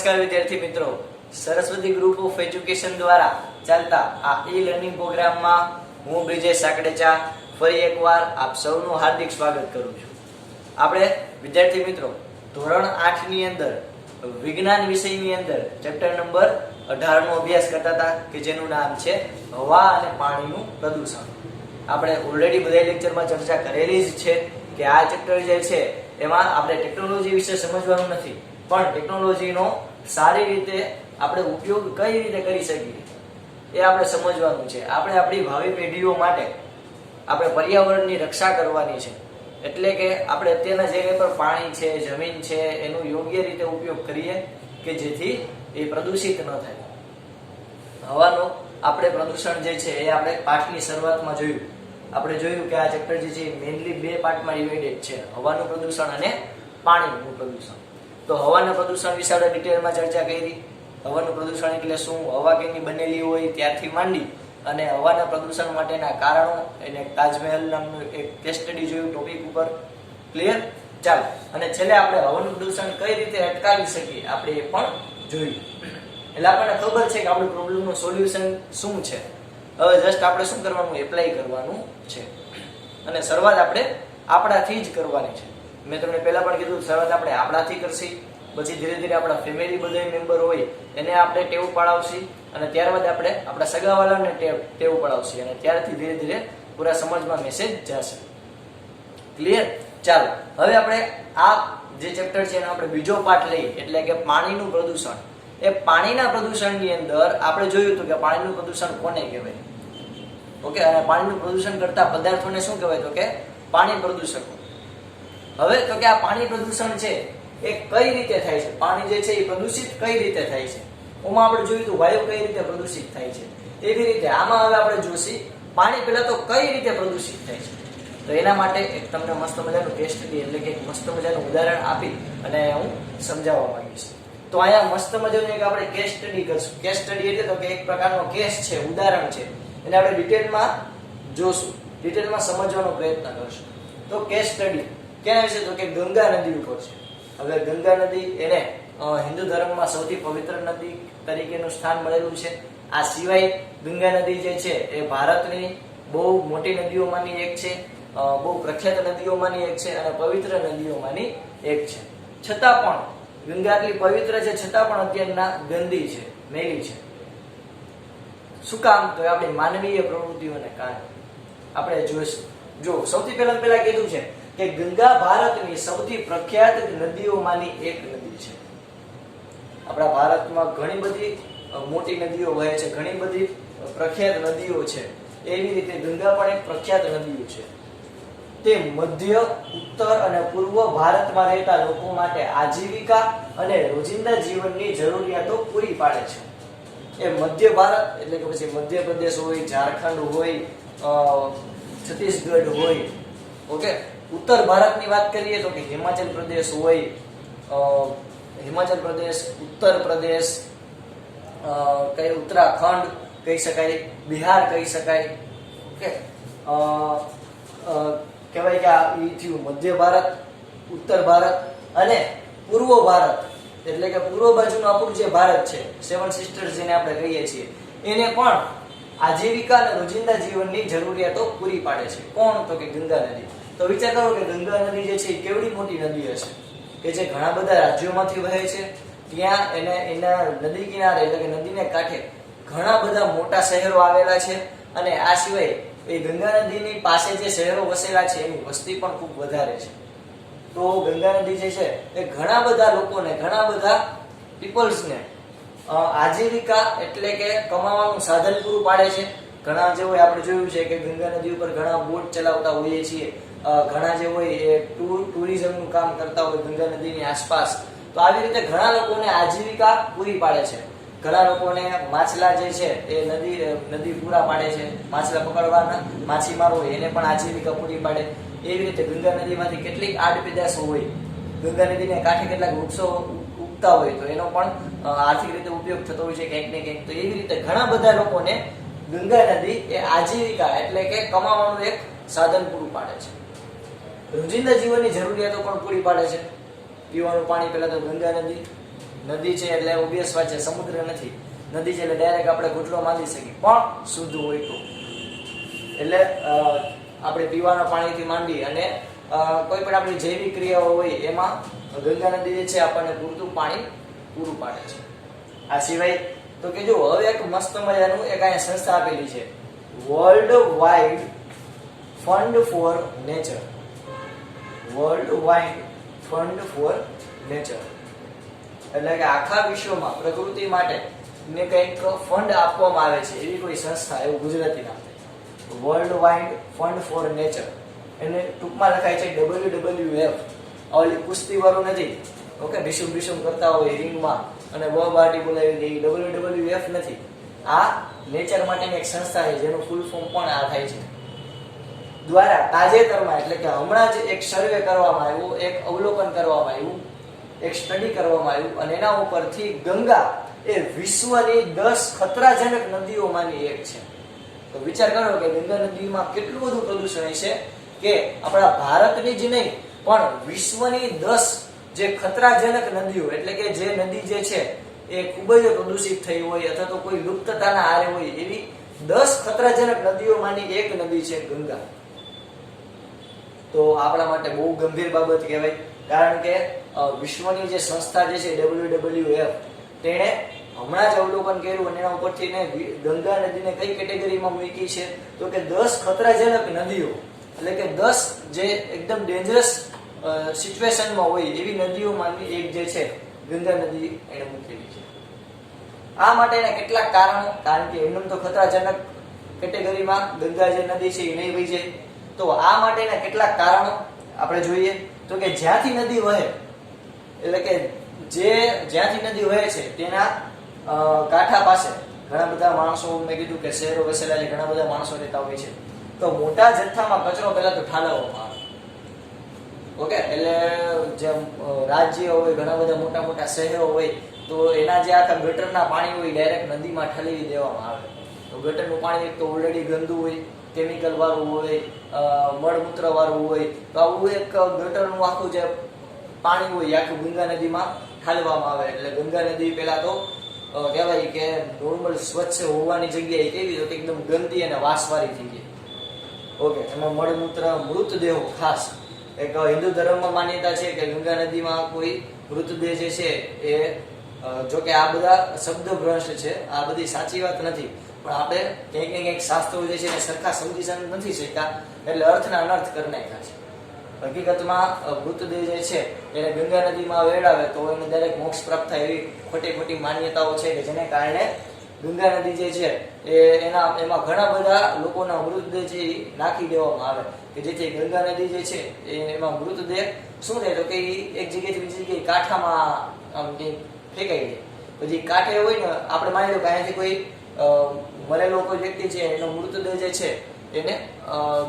નમસ્કાર વિદ્યાર્થી મિત્રો, સરસ્વતી ગ્રુપ ઓફ એજ્યુકેશન દ્વારા ચાલતા આ ઈ લર્નિંગ પ્રોગ્રામમાં હું બ્રિજેશ સાકડેચા ફરી એકવાર આપ સૌનું હાર્દિક સ્વાગત કરું છું. આપણે વિદ્યાર્થી મિત્રો ધોરણ 8 ની અંદર વિજ્ઞાન વિષયની અંદર ચેપ્ટર નંબર 18 નો અભ્યાસ કરતા હતા કે જેનું નામ છે હવા અને પાણીનું પ્રદૂષણ. આપણે ઓલરેડી બધા લેક્ચરમાં ચર્ચા કરેલી જ છે કે આ ચેપ્ટર જે છે એમાં આપણે ટેકનોલોજી વિશે સમજવાનું નથી, પણ ટેકનોલોજીનો સારી રીતે આપણે ઉપયોગ કઈ રીતે કરી શકીએ એ આપણે સમજવાનું છે. આપણે આપણી ભાવિ પેઢીઓ માટે આપણે પર્યાવરણની રક્ષા કરવાની છે. એટલે કે આપણે અત્યારના જે પણ પાણી છે, જમીન છે, એનો યોગ્ય રીતે ઉપયોગ કરીએ કે જેથી એ પ્રદૂષિત ન થાય. હવાનું આપણે પ્રદૂષણ જે છે એ આપણે પાઠની શરૂઆતમાં જોયું. આપણે જોયું કે આ ચેપ્ટર જે છે મેઇનલી બે પાર્ટમાં ડિવાઇડેડ છે, હવાનું પ્રદૂષણ અને પાણીનું પ્રદૂષણ. તો હવાના પ્રદૂષણ વિશે આપણે ડિટેલમાં ચર્ચા કરી. હવાનું પ્રદૂષણ એટલે શું, હવા કેની બનેલી હોય ત્યારથી માંડી અને હવાના પ્રદૂષણ માટેના કારણો, એને તાજમહેલ નામનું એક કેસ સ્ટડી જોયું ટોપિક ઉપર. ક્લિયર? ચાલો, અને છેલ્લે આપણે હવાનું પ્રદૂષણ કઈ રીતે અટકાવી શકીએ આપણે એ પણ જોયું. એટલે આપણને ખબર છે કે આપણું પ્રોબ્લેમનું સોલ્યુશન શું છે. હવે જસ્ટ આપણે શું કરવાનું, એપ્લાય કરવાનું છે. અને શરૂઆત આપણે આપણાથી જ કરવાની છે. મેં તમને પહેલા પણ કીધું, શરૂઆત આપણે આપણાથી કરશી, પછી ધીરે ધીરે આપણા ફેમિલી બધા મેમ્બર હોય એને આપણે ટેવ પાડાવશી, અને ત્યારબાદ આપણે આપણા સગાવાલાને ટેવ પડાવશી, અને ત્યારથી ધીરે ધીરે પૂરા સમાજમાં મેસેજ જશે. ક્લિયર? ચાલો, હવે આપણે આ જે ચેપ્ટર છે એનો આપણે બીજો પાર્ટ લઈએ, એટલે કે પાણીનું પ્રદૂષણ. એ પાણીના પ્રદૂષણની અંદર આપણે જોયું હતું કે પાણીનું પ્રદૂષણ કોને કહેવાય. ઓકે, અને પાણીનું પ્રદૂષણ કરતા પદાર્થોને શું કહેવાય, તો કે પાણી પ્રદૂષકો. હવે તો કે આ પાણી પ્રદૂષણ છે એ કઈ રીતે થાય છે, પાણી જે છે એ પ્રદૂષિત કઈ રીતે થાય છે. ઓમાં આપણે જોયું હતું વાયુ કઈ રીતે પ્રદૂષિત થાય છે, એવી રીતે આમાં હવે આપણે જોશી પાણી પહેલા તો કઈ રીતે પ્રદૂષિત થાય છે. તો એના માટે એક તમને મસ્ત મજાનું કેસ સ્ટડી એટલે કે એક મસ્ત મજાનું ઉદાહરણ આપી અને હું સમજાવવા માંગીશ. તો અહીંયા મસ્ત મજાનું એક આપણે કેસ સ્ટડી કરશું. કેસ સ્ટડી એટલે તો કે એક પ્રકારનો કેસ છે, ઉદાહરણ છે, એને આપણે ડિટેલમાં જોશું, ડિટેલમાં સમજવાનો પ્રયત્ન કરશું. તો કેસ સ્ટડી કેના વિશે, તો કે ગંગા નદી ઉપર છે. હવે ગંગા નદી એને હિન્દુ ધર્મમાં સૌથી પવિત્ર નદી તરીકેનું સ્થાન મળેલું છે. આ સિવાય ગંગા નદી જે છે એ ભારતની બહુ મોટી નદીઓમાંની એક છે, બહુ પ્રખ્યાત નદીઓમાંની એક છે અને પવિત્ર નદીઓમાંની એક છે. છતાં પણ ગંગા આટલી પવિત્ર છે છતાં પણ અત્યારના ગંદી છે, મેલી છે. શું કામ? તો આપણી માનવીય પ્રવૃત્તિઓને કારણે. આપણે જોઈશું. જો સૌથી પહેલા કીધું છે કે ગંગા ભારતની સૌથી પ્રખ્યાત નદીઓમાંની એક નદી છે. આપણા ભારતમાં ઘણી બધી મોટી નદીઓ વહે છે, ઘણી બધી પ્રખ્યાત નદીઓ છે. એવી રીતે ગંગા પણ એક પ્રખ્યાત નદીઓ છે. તે મધ્ય, ઉત્તર અને પૂર્વ ભારતમાં રહેતા લોકો માટે આજીવિકા અને રોજિંદા જીવનની જરૂરિયાતો પૂરી પાડે છે. એ મધ્ય ભારત એટલે કે પછી મધ્યપ્રદેશ હોય, ઝારખંડ હોય, છત્તીસગઢ હોય. ઓકે, ઉત્તર ભારતની વાત કરીએ તો કે હિમાચલ પ્રદેશ હોય, હિમાચલ પ્રદેશ, ઉત્તર પ્રદેશ, કઈ ઉત્તરાખંડ કહી શકાય, બિહાર કહી શકાય. ઓકે, કહેવાય કે આ ઈ થયું મધ્ય ભારત, ઉત્તર ભારત અને પૂર્વ ભારત એટલે કે પૂર્વ બાજુનું આપણું જે ભારત છે, સેવન સિસ્ટર્સ જેને આપણે કહીએ છીએ, એને પણ આજીવિકા અને રોજિંદા જીવનની જરૂરિયાતો પૂરી પાડે છે. કોણ? તો કે ગંગા નદી. તો વિચાર કરો કે ગંગા નદી જે છે એ કેવડી મોટી નદી હશે કે જે ઘણા બધા રાજ્યોમાંથી વહે છે. ત્યાં એના નદી કિનારે એટલે કે નદીને કાંઠે ઘણા બધા મોટા શહેરો આવેલા છે, અને આ સિવાય એ ગંગા નદીની પાસે જે શહેરો વસેલા છે એની વસ્તી પણ ખૂબ વધારે છે. તો ગંગા નદી જે છે એ ઘણા બધા લોકોને, ઘણા બધા પીપલ્સને આજીવિકા એટલે કે કમાવાનું સાધન પૂરું પાડે છે. ઘણા જે હોય આપણે જોયું છે કે ગંગા નદી ઉપર ઘણા બોટ ચલાવતા હોઈએ છીએ, ઘણા જે હોય એ ટુરિઝમનું કામ કરતા હોય ગંગા નદીની આસપાસ. તો આવી રીતે ઘણા લોકોને આજીવિકા પૂરી પાડે છે. ઘણા લોકોને માછલા જે છે એ નદી પૂરા પાડે છે, માછલા પકડવાના માછીમારો હોય એને પણ આજીવિકા પૂરી પાડે. એવી રીતે ગંગા નદીમાંથી કેટલીક આડ પેદાશો હોય, ગંગા નદીને કાંઠે કેટલાક વૃક્ષો ઉગતા હોય તો એનો પણ આર્થિક રીતે ઉપયોગ થતો હોય છે ક્યાંક ને ક્યાંક. તો એવી રીતે ઘણા બધા લોકોને ગંગા નદી એ આજીવિકા એટલે કે કમાવાનું એક સાધન પૂરું પાડે છે. રોજિંદા જીવનની જરૂરિયાતો પણ પૂરી પાડે છે. પીવાનું પાણી પહેલા તો ગંગા નદી, નદી છે એટલે ઓબ્વિયસ વાત છે, સમુદ્ર નથી. નદી છે એટલે ડાયરેક્ટ આપણે ઘૂંટડો માંડી શકીએ, પણ શુદ્ધ હોય તો. એટલે આપણે પીવાના પાણીથી માંડી અને કોઈ પણ આપણી જૈવિક ક્રિયાઓ હોય એમાં ગંગા નદી જે છે આપણને પૂરતું પાણી પૂરું પાડે છે. આ સિવાય તો કે જો હવે એક મસ્ત મજાનું એક અહીંયા સંસ્થા આપેલી છે, world wide fund for nature. World wide fund for nature એટલે કે આખા વિશ્વમાં પ્રકૃતિ માટે ને કંઈક ફંડ આપવામાં આવે છે એવી કોઈ સંસ્થા, એવું ગુજરાતી નામ છે, world wide fund for nature. એને ટૂંકમાં લખાય છે WWF. ઓલી કુસ્તી વાળું નથી, ઓકે, ભીષુમ કરતા હોય રિંગમાં અને બાટી બોલાવી દે, WWF નથી. આ નેચર માટેની એક સંસ્થા છે જેનું ફૂલ ફોર્મ પણ આ થાય છે. દ્વારા તાજેતરમાં એટલે કે હમણાં જ એક સર્વે કરવામાં આવ્યું, એક અવલોકન કરવામાં આવ્યું, એક સ્ટડી કરવામાં આવ્યું અને એના ઉપરથી ગંગા એ વિશ્વની 10 ખતરાજનક નદીઓમાંની એક છે. તો વિચાર કરો કે ગંગા નદીમાં કેટલું બધું પ્રદૂષણ છે કે આપણા ભારતની જ નહીં પણ વિશ્વની 10 જે ખતરાજનક નદીઓ એટલે કે જે નદી જે છે એ ખૂબ જ પ્રદૂષિત થઈ હોય અથવા તો કોઈ લુપ્તતાના આરે હોય એવી 10 ખતરાજનક નદીઓમાંની એક નદી છે ગંગા. તો આપણા માટે બહુ ગંભીર બાબત કહેવાય, કારણ કે વિશ્વની જે સંસ્થા જે છે WWF તેણે હમણાં જ અવલોકન કર્યું અને એના ઉપરથી ગંગા નદીને કઈ કેટેગરીમાં મૂકી છે તો કે 10 ખતરાજનક નદીઓ એટલે કે 10 જે એકદમ ડેન્જરસ સિચ્યુએશનમાં હોય એવી નદીઓમાંની એક જે છે ગંગા નદી એને મૂકેલી છે. આ માટેના કેટલાક કારણો, કારણ કે એમનેમ તો ખતરાજનક કેટેગરીમાં ગંગા જે નદી છે એ નહીં વહી જાય. તો આ માટેના કેટલાક કારણો આપણે જોઈએ તો કે જ્યાંથી નદી વહે એટલે કે જ્યાંથી નદી વહે છે તેના કાંઠા પાસે ઘણા બધા માણસો, મેં કીધું કે શહેરો વસેલા છે, ઘણા બધા માણસો રહેતા હોય છે. તો મોટા જથ્થામાં કચરો પહેલા તો ઠાલવવામાં આવે, ઓકે, એટલે જે રાજ્ય હોય, ઘણા બધા મોટા મોટા શહેરો હોય તો એના જે આખા ગટરના પાણી હોય ડાયરેક્ટ નદીમાં ઠાલવી દેવામાં આવે. તો ગટરનું પાણી એક તો ઓલરેડી ગંદુ હોય, કેમિકલ વાળું હોય, મળમૂત્ર વાળું હોય, તો આવું એક ગટરનું આખું જે પાણી હોય આખું ગંગા નદીમાં ઠાલવામાં આવે. એટલે ગંગા નદી પેલા તો કહેવાય કે નોર્મલ સ્વચ્છ હોવાની જગ્યાએ કેવી તો એકદમ ગંદી અને વાસવાળી થઈ ગઈ, ઓકે. એમાં મળમૂત્ર, મૃતદેહો, ખાસ એક હિન્દુ ધર્મમાં માન્યતા છે કે ગંગા નદીમાં કોઈ મૃતદેહ જે છે એ જો કે આ બધા શબ્દ ભ્રષ્ટ છે, આ બધી સાચી વાત નથી, પણ આપણે ક્યાંક શાસ્ત્રો જે છે એને સરખા સમજી નથી શક્યા એટલે અર્થના અનર્થ કરી નાખ્યા છે. હકીકતમાં મૃતદેહ જે છે એને ગંગા નદીમાં વેડાવે તો એને દરેક મોક્ષ પ્રાપ્ત થાય એવી ખોટી માન્યતાઓ છે કે જેને કારણે ગંગા નદી જે છે એમાં ઘણા બધા લોકોના મૃતદેહ જે નાખી દેવામાં આવે કે જેથી ગંગા નદી જે છે એમાં મૃતદેહ શું થાય તો કે એક જગ્યાએથી બીજી જગ્યાએ કાંઠામાં ફેંકાઈ જાય. પછી કાંઠે હોય ને આપણે માની લો કે અહીંયાથી કોઈ મરેલો કોઈ વ્યક્તિ છે એનો મૃતદેહ જે છે એને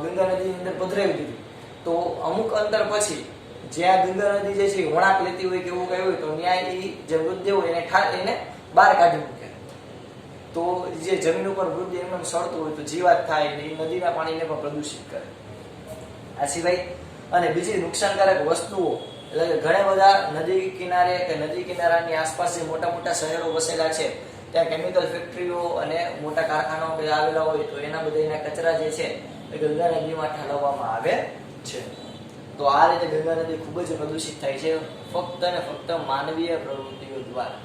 ગંગા નદીની અંદર પધરાવી દીધું, તો અમુક અંતર પછી જ્યાં ગંગા નદી જે છે વળાંક લેતી હોય કે એવું કઈ હોય તો ત્યાં જે મૃતદેહ હોય એને બહાર કાઢી મૂકે. તો જે જમીન ઉપર મૃતદેહ એમને સળતું હોય તો જીવાત થાય ને એ નદીના પાણીને પણ પ્રદૂષિત કરે. આ સિવાય અને બીજી નુકસાનકારક વસ્તુઓ એટલે કે ઘણા બધા નદી કિનારે કે નદી કિનારાની આસપાસ જે મોટા મોટા શહેરો વસેલા છે ત્યાં કેમિકલ ફેક્ટરીઓ અને મોટા કારખાનાઓ આવેલા હોય તો એના બધા એના કચરા જે છે એ ગંગા નદીમાં ઠાલવવામાં આવે છે. તો આ રીતે ગંગા નદી ખૂબ જ પ્રદૂષિત થાય છે ફક્ત અને ફક્ત માનવીય પ્રવૃત્તિઓ દ્વારા.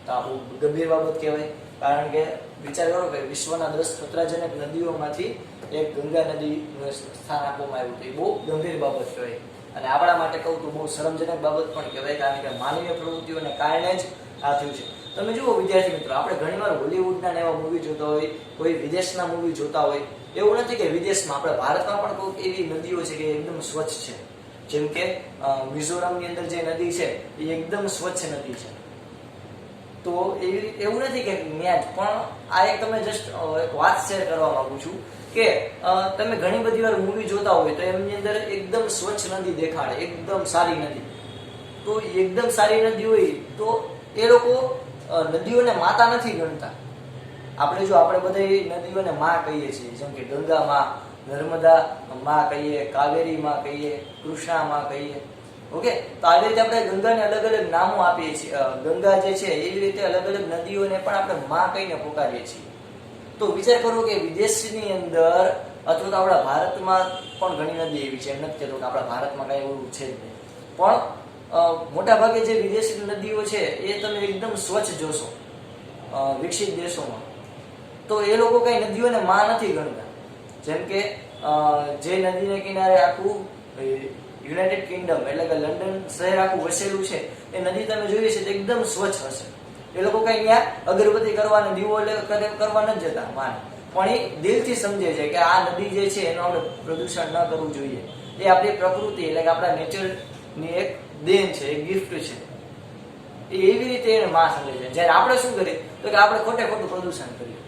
તો આ બહુ ગંભીર બાબત કહેવાય, કારણ કે વિચાર કરો કે વિશ્વના 10 ખતરાજનક નદીઓમાંથી એક ગંગા નદીનું સ્થાન આપવામાં આવ્યું, તો એ બહુ ગંભીર બાબત કહેવાય. અને આપણા માટે કહું તો બહુ શરમજનક બાબત પણ કહેવાય, કારણ કે માનવીય પ્રવૃત્તિઓને કારણે જ આ થયું છે. તમે જુઓ વિદ્યાર્થી મિત્રો, આપણે ઘણીવાર હોલિવૂડના એવા મૂવી જોતા હોય, કોઈ વિદેશના મૂવી જોતા હોય. એવું નથી કે વિદેશમાં, આપણે ભારતમાં પણ કોઈક એવી નદીઓ છે કે એકદમ સ્વચ્છ છે. જેમ કે મિઝોરમની અંદર જે નદી છે એ એકદમ સ્વચ્છ નદી છે. તો એવું નથી કે ત્યાં જ, પણ આ એક તમે જસ્ટ એક વાત શેર કરવા માંગુ છું કે તમે ઘણી બધી વાર મૂવી જોતા હોય તો એમની અંદર એકદમ સ્વચ્છ નદી દેખાડે, એકદમ સારી નદી. તો એકદમ સારી નદી હોય તો એ લોકો નદીઓને માતા નથી ગણતા. આપણે બધી નદીઓને માં કહીએ છીએ, જેમ કે ગંગા માં, નર્મદા માં કહીએ, કાવેરી માં કહીએ, કૃષ્ણા માં કહીએ. ઓકે, તો આવી રીતે આપણે ગંગાને અલગ અલગ નામો આપીએ છીએ. ગંગા જે છે એવી રીતે અલગ અલગ નદીઓને પણ આપણે માં કહીને પુકારીએ છીએ. તો વિચાર કરો કે વિદેશની અંદર અથવા તો આપણા ભારતમાં પણ ઘણી નદી એવી છે. એમ નથી કહેતો કે આપણા ભારતમાં કઈ એવું છે જ નહીં, પણ મોટા ભાગે જે વિદેશી નદીઓ છે એ તમે એકદમ સ્વચ્છ જોશો વિકસિત દેશોમાં, તો એ લોકો કઈ નદીઓને માં નથી ગણતા. જેમ કે જે નદીને કિનારે આખું યુનાઇટેડ કિંગડમ એટલે કે લંડન શહેર આખું વસેલું છે, એ નદી તમે જોઈ છે તો એકદમ સ્વચ્છ હશે. એ લોકો કઈ ત્યાં અગરબત્તી કરવાને દીવો કરવા નથી જતા માન, પણ એ દિલથી સમજે છે કે આ નદી જે છે એનું આપણે પ્રદૂષણ ન કરવું જોઈએ. એ આપણી પ્રકૃતિ એટલે કે આપણા નેચરની એક દેન છે, એક ગિફ્ટ છે. એ એવી રીતે એને માં સમજે છે. જ્યારે આપણે શું કરીએ તો કે આપણે ખોટે ખોટું પ્રદૂષણ કરીએ.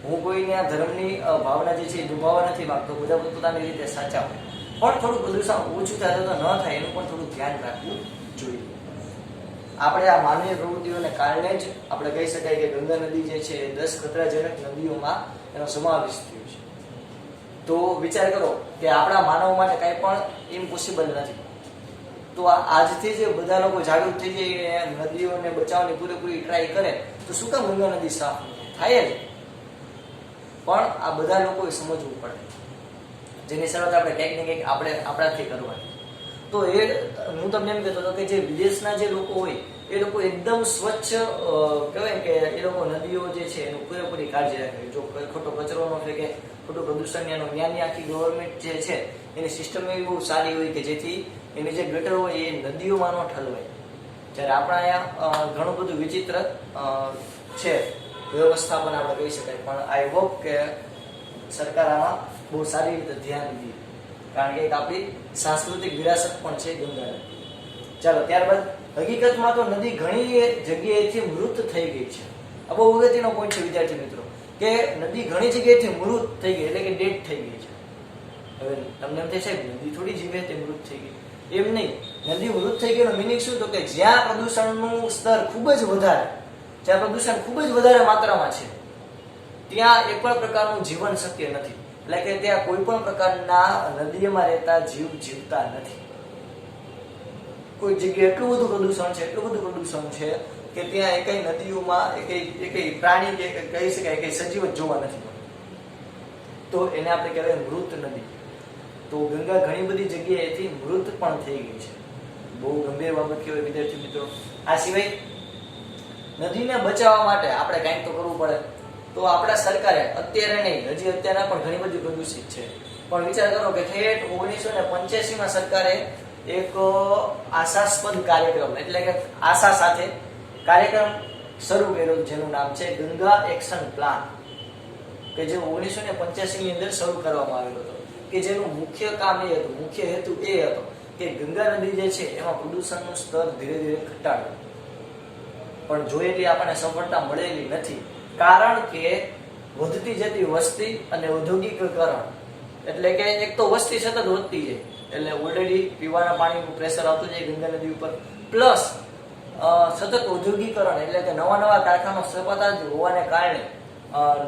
હું કોઈને આ ધર્મની ભાવના જે છે એ દુભાવવા નથી માંગતો, બધા પોતાની રીતે સાચા હોય, પણ થોડું પ્રદૂષણ ઓછું થાય તો ન થાય એનું પણ થોડું ધ્યાન રાખવું જોઈએ. આપણે આ માનવીય પ્રવૃત્તિઓને કારણે જ આપણે કહી શકાય કે ગંગા નદી જે છે એ 10 ખતરાજનક નદીઓમાં એનો સમાવેશ થયો છે. તો વિચાર કરો કે આપણા માનવ માટે કાંઈ પણ ઇમ્પોસિબલ નથી. તો આજથી જ બધા લોકો જાગૃત થઈ જાય નદીઓને બચાવવાની પૂરેપૂરી ટ્રાય કરે તો શું કામ ગંગા નદી સાફ થાય જ. પણ આ બધા લોકોએ સમજવું પડે, જેની શરૂઆત આપણે કંઈક ને કંઈક આપણે આપણાથી કરવાની. તો એ હું તમને એમ કહેતો હતો કે જે વિદેશના જે લોકો હોય એ લોકો એકદમ સ્વચ્છ કહેવાય કે એ લોકો નદીઓ જે છે એનું પૂરેપૂરી કાળજી રાખે. જો ખોટો કચરો ન ફેંકે, ખોટું પ્રદૂષણ એનો ત્યાંની આખી ગવર્મેન્ટ જે છે એની સિસ્ટમ એવી બહુ સારી હોય કે જેથી એની જે ગટર હોય એ નદીઓમાં ન ઠલવાય. જ્યારે આપણા અહીંયા ઘણું બધું વિચિત્ર છે વ્યવસ્થાપન આપણે કહી શકાય, પણ આઈ હોપ કે સરકાર આમાં બહુ સારી રીતે ધ્યાન દે, કારણ કે એક આપણી સાંસ્કૃતિક વિરાસત પણ છે ગંગા નદી. ચાલો ત્યારબાદ હકીકતમાં તો નદી ઘણી જગ્યાએથી મૃત થઈ ગઈ છે. આ બહુ અગત્યનો પોઈન્ટ છે વિદ્યાર્થી મિત્રો, કે નદી ઘણી જગ્યાએથી મૃત થઈ ગઈ એટલે કે ડેડ થઈ ગઈ છે. હવે તમને એમ થાય છે નદી થોડી જીવે તે મૃત થઈ ગઈ, એમ નહીં. નદી મૃત થઈ ગઈ એનો મિનિંગ શું? તો કે જ્યાં પ્રદૂષણનું સ્તર ખૂબ જ વધારે, જ્યાં પ્રદૂષણ ખૂબ જ વધારે માત્રામાં છે ત્યાં એક પણ પ્રકારનું જીવન શક્ય નથી. એટલે કે ત્યાં કોઈ પણ પ્રકારના નદીમાં રહેતા જીવ જીવતા નથી. કોઈ જગ્યાએ એટલું બધું પ્રદૂષણ છે કે ત્યાં એકઈ નદીઓમાં એકઈ પ્રાણી કે કહી શકાય કે સજીવ જ જોવા નથી મળતું. તો એને આપણે કહેવાય મૃત નદી. તો ગંગા ઘણી બધી જગ્યાએથી મૃત પણ થઈ ગઈ છે. બહુ ગંભીર બાબત કહેવાય વિદ્યાર્થી મિત્રો. આ સિવાય નદીને બચાવવા માટે આપણે કંઈક તો કરવું પડે. તો આપણા સરકારે અત્યારે નહીં, હજી અત્યારે પણ ઘણી બધી પ્રદૂષિત છે, પણ વિચાર કરો કે ઠેઠ 1985માં સરકારે એક આશાસ્પદ કાર્યક્રમ એટલે કે આશા સાથે કાર્યક્રમ શરૂ કર્યો જેનું નામ છે ગંગા એક્શન પ્લાન, કે જે 1985 ની અંદર શરૂ કરવામાં આવેલો હતો. કે જેનું મુખ્ય કામ એ હતું, મુખ્ય હેતુ એ હતો કે ગંગા નદી જે છે એમાં પ્રદૂષણનું સ્તર ધીરે ધીરે ઘટાડવું. પણ જો એટલી આપણને સફળતા મળેલી નથી, કારણ કે વધતી જતી વસ્તી અને ઔદ્યોગિકીકરણ. એટલે કે એક તો વસ્તી સતત વધતી જાય એટલે ઓલરેડી પીવાના પાણીનું પ્રેશર આવતું જાય ગંગા નદી ઉપર, પ્લસ સતત ઔદ્યોગિકરણ એટલે કે નવા નવા કારખાના સ્થપાતા જ હોવાને કારણે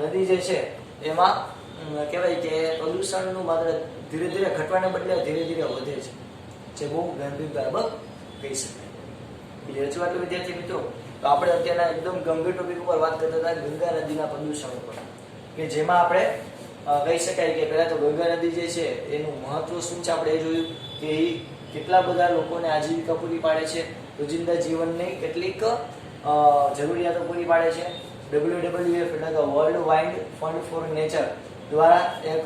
નદી જે છે એમાં કહેવાય કે પ્રદૂષણનું માત્ર ધીરે ધીરે ઘટવાને બદલે ધીરે ધીરે વધે છે, જે બહુ ગંભીર બાબત કહી શકાય. બીજી રજૂઆત વિદ્યાર્થી મિત્રો, તો આપણે અત્યારના એકદમ ગંભીર ટોપિક ઉપર વાત કરતા હતા ગંગા નદીના પ્રદૂષણ ઉપર, કે જેમાં આપણે કહી શકાય કે પહેલા તો ગંગા નદી જે છે એનું મહત્વ શું છે આપણે એ જોયું કે એ કેટલા બધા લોકોને આજીવિકા પૂરી પાડે છે, રોજિંદા જીવનની કેટલીક જરૂરિયાતો પૂરી પાડે છે. WWF એટલે કે world wide fund for nature દ્વારા એક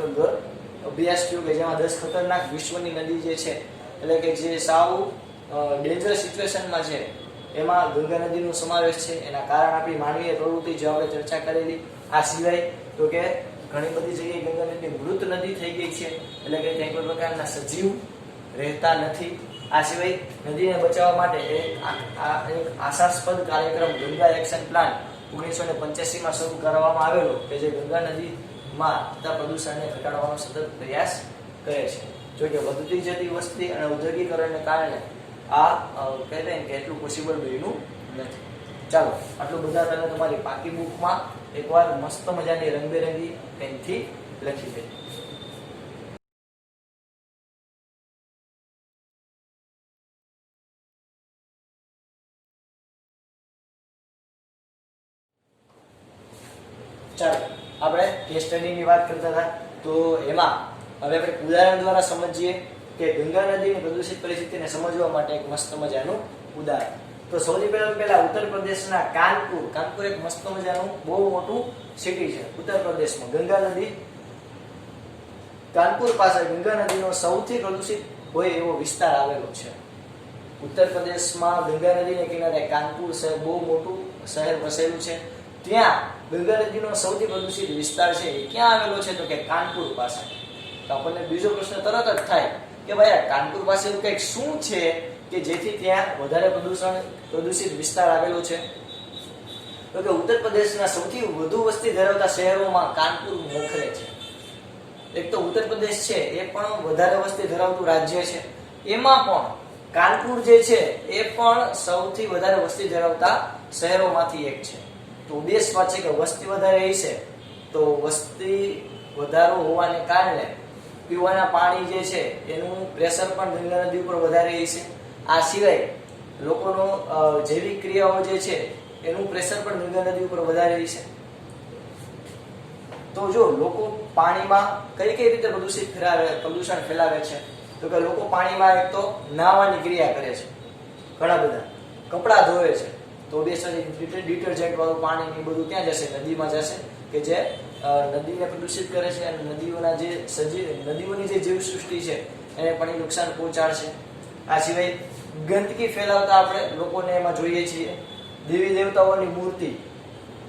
અભ્યાસ થયો કે જેમાં 10 ખતરનાક વિશ્વની નદી જે છે એટલે કે જે સાવ ડેન્જર સિચ્યુએશનમાં છે એમાં ગંગા નદીનો સમાવેશ છે. એના કારણ આપણી માનવીય પ્રવૃત્તિ જે આપણે ચર્ચા કરેલી. આ સિવાય તો કે ઘણી બધી જગ્યાએ ગંગા નદી મૃત નદી થઈ ગઈ છે એટલે કે ત્યાં કોઈ પ્રકારના સજીવ રહેતા નથી. આ સિવાય નદીને બચાવવા માટે એક આશાસ્પદ કાર્યક્રમ ગંગા એક્શન પ્લાન 1985માં શરૂ કરવામાં આવેલો કે જે ગંગા નદીમાં થતા પ્રદૂષણને ઘટાડવાનો સતત પ્રયાસ કરે છે. જો કે વધતી જતી વસ્તી અને ઔદ્યોગિકરણને કારણે આ કહેવાય કે એટલું પોસિબલ બન્યું નથી. ચાલો આટલું બધા તમે તમારી પાકી બુકમાં એકવાર મસ્ત મજાની રંગબેરંગી પેનથી લખી દે. ચાલો આપણે કેસ સ્ટડીની વાત કરતા હતા, તો એમાં હવે આપણે ઉદાહરણ દ્વારા સમજીએ કે ગંગા નદીની પ્રદૂષિત પરિસ્થિતિને સમજવા માટે એક મસ્ત મજાનું ઉદાહરણ. તો સૌથી પહેલા ઉત્તર પ્રદેશના કાનપુર એક મસ્ત મજાનું બહુ મોટું સિટી છે ઉત્તર પ્રદેશમાં. ગંગા નદી કાનપુર પાસે ગંગા નદીનો સૌથી પ્રદૂષિત હોય એવો વિસ્તાર આવેલો છે. ઉત્તર પ્રદેશમાં ગંગા નદીને કિનારે કાનપુર શહેર બહુ મોટું શહેર વસેલું છે. ત્યાં ગંગા નદીનો સૌથી પ્રદૂષિત વિસ્તાર છે એ ક્યાં આવેલો છે? તો કે કાનપુર પાસે. તો આપણને બીજો પ્રશ્ન તરત જ થાય કે ભાઈ કાનપુર પાસે એવું કંઈક શું છે કે જેથી ત્યાં વધારે પ્રદૂષિત વિસ્તાર આવેલો છે? તો કે ઉત્તર પ્રદેશના સૌથી વધુ વસ્તી ધરાવતા શહેરોમાં કાનપુર મોખરે છે. એક તો ઉત્તર પ્રદેશ છે એ પણ વધારે વસ્તી ધરાવતું રાજ્ય છે, એમાં પણ કાનપુર જે છે એ પણ સૌથી વધારે વસ્તી ધરાવતા શહેરોમાંથી એક છે. તો ઉદ્દેશ વાત છે કે વસ્તી વધારે હશે તો વસ્તી વધારો હોવાને કારણે પીવાના પાણી જે છે એનું પ્રેશર પણ ગંગા નદી ઉપર વધારે હશે. આ સિવાય લોકોનો જૈવિક ક્રિયાઓ જે છે એનું પ્રેશર પણ ગંગા નદી ઉપર વધારે હશે. તો જો લોકો પાણીમાં કઈ રીતે પ્રદૂષણ ફેલાવે છે? તો કે લોકો પાણીમાં એક તો નાહવાની ક્રિયા કરે છે, ઘણા બધા કપડાં ધોવે છે, તો ડિટર્જન્ટ વાળું પાણી ને બધું ક્યાં જશે? નદીમાં જશે, કે જે નદીને પ્રદૂષિત કરે છે અને નદીઓની જે જીવસૃષ્ટિ છે એને પણ નુકસાન પહોંચાડશે. આ સિવાય ગંદકી ફેલાવતા આપણે લોકોને એમાં જોઈએ છીએ. દેવી દેવતાઓની મૂર્તિ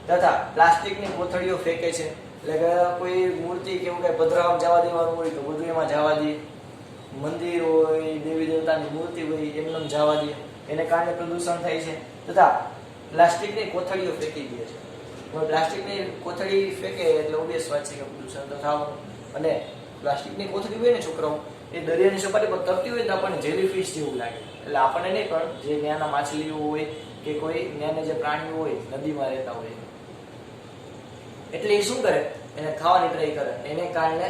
તથા પ્લાસ્ટિકની કોથળીઓ ફેંકે છે. એટલે કે કોઈ મૂર્તિ કે એવું કઈ પધરાવામાં જવા દેવાનું હોય તો બધું એમાં જવા દે. મંદિર હોય, દેવી દેવતાની મૂર્તિ હોય એમને જવા દે, એને કારણે પ્રદૂષણ થાય છે. તથા પ્લાસ્ટિકની કોથળીઓ ફેંકી દે છે. પ્લાસ્ટિકની કોથળી ફેંકે એટલે ઓબ્વિયસ વાત છે કે પ્રદૂષણ તો થવાનું. અને પ્લાસ્ટિકની કોથળી હોય ને છોકરાઓ, એ દરિયાની સપાટી પર તરતી હોય તો આપણને જેલીફિશ જેવું લાગે. એટલે આપણને નહીં પણ જે નાના માછલીઓ હોય કે કોઈ નાના જે પ્રાણીઓ હોય નદીમાં રહેતા હોય, એટલે એ શું કરે? એને ખાવાની ટ્રાય કરે. એને કારણે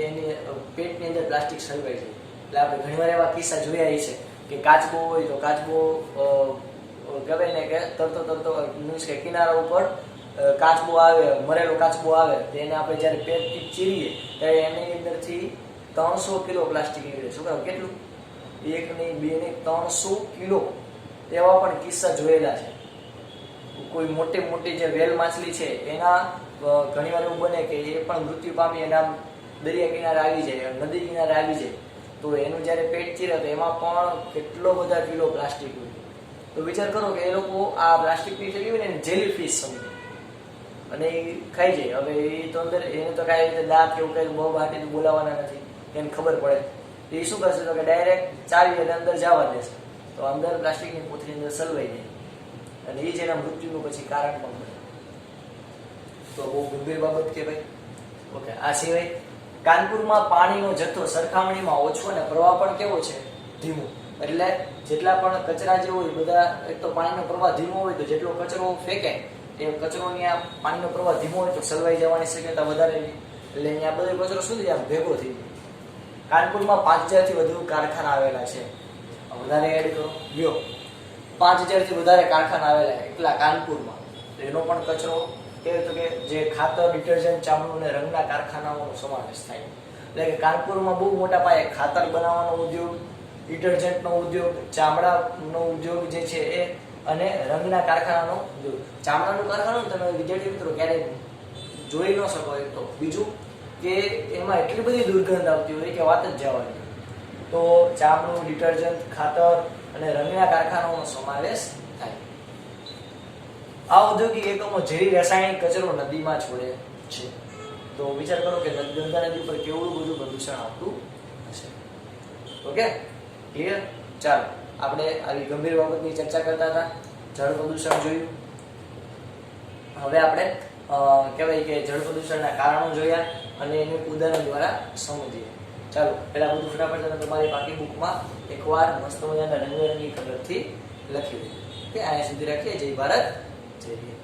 એની પેટની અંદર પ્લાસ્ટિક સળવાઈ જાય. એટલે આપણે ઘણીવાર એવા કિસ્સા જોયા છે કે કાચબો હોય તો કાચબો કહેવાય ને કે તરતો મીન્સ કે કિનારા ઉપર કાચબો આવે, મરેલો કાચબો આવે, તો એને આપણે જ્યારે પેટથી ચીરીએ ત્યારે એની અંદરથી 300 કિલો પ્લાસ્ટિક નીકળે. છોકરાઓ કેટલું? 1 નહીં 2 નહીં 300 કિલો એવા પણ કિસ્સા જોયેલા છે. કોઈ મોટી જે વેલ માછલી છે એના ઘણીવાર એવું બને કે એ પણ મૃત્યુ પામી એના દરિયા કિનારે આવી જાય, નદી કિનારે આવી જાય, તો એનું જ્યારે પેટ ચીરે તો એમાં પણ કેટલો બધા કિલો પ્લાસ્ટિક હોય. તો વિચાર કરો કે એ લોકો આ પ્લાસ્ટિકની થેલી હોય ને એને જેલીફિશ સમજે અને એ ખાઈ જાય. હવે એ તો અંદર એને તો કાંઈ રીતે દાંત કેવું કંઈ બહુ હાટીથી બોલાવવાના નથી, એને ખબર પડે. એ શું કરશે? તો કે ડાયરેક્ટ ચાવી અને અંદર જવા દેશે, તો અંદર પ્લાસ્ટિકની કોથળી અંદર સલવાઈ જાય અને એ જ એના મૃત્યુનું પછી કારણ પણ બને. તો બહુ ગંભીર બાબત કહેવાય. ઓકે, આ સિવાય કાનપુરમાં પાણીનો જથ્થો સરખામણીમાં ઓછો અને પ્રવાહ પણ કેવો છે? ધીમો. એટલે જેટલા પણ કચરા જે હોય બધા, એક તો પાણીનો પ્રવાહ ધીમો હોય તો જેટલો કચરો ફેંકે એ કચરોની આ પાણીનો પ્રવાહ ધીમો હોય તો સલવાઈ જવાની શક્યતા વધારે. એટલે અહીંયા બધો કચરો શું થાય? ભેગો થઈ જાય. કાનપુરમાં 5000 થી વધુ કારખાના આવેલા છે. વધારે એડ કરો, લ્યો 5000 થી વધારે કારખાના આવેલા એટલા કાનપુરમાં. તો એનો પણ કચરો કહેવાય તો કે જે ખાતર, ડિટર્જન્ટ, ચામડું અને રંગના કારખાનાઓનો સમાવેશ થાય. એટલે કે કાનપુરમાં બહુ મોટા પાયે ખાતર બનાવવાનો ઉદ્યોગ, ડિટર્જન્ટનો ઉદ્યોગ, ચામડાનો ઉદ્યોગ જે છે એ, અને રંગના કારખાનાનો ઉદ્યોગ. ચામડાનું કારખાનું તમે વિદ્યાર્થી મિત્રો ક્યારેય જોઈ ન શકો. એક તો બીજું કે એમાં એટલી બધી દુર્ગંધ આવતી હોય કે વાત જ જવાની. તો ચામડું, ડિટર્જન્ટ, ખાતર અને રંગના કારખાનાઓનો સમાવેશ થાય. આ ઔદ્યોગિક એકમો ઝેરી રાસાયણિક કચરો નદીમાં છોડે છે. તો વિચાર કરો કે ગંગા નદી પર કેવડું બધું પ્રદૂષણ આવતું હશે. Okay, clear? ચાલો, આપણે આવી ગંભીર બાબતની ચર્ચા કરતા હતા. જળ પ્રદૂષણ જોયું. હવે આપણે કહેવાય કે જળ પ્રદૂષણના કારણો જોયા અને એનું ઉદાહરણ દ્વારા સમજીએ. ચાલો, પહેલા બધું ફટાફટ તમે તમારી બાકી બુકમાં એકવાર મસ્ત મજાના રંગબેરંગી કલરથી લખી દો. કે અહીંયા સુધી રાખીએ. જય ભારત, જય હિન્દ.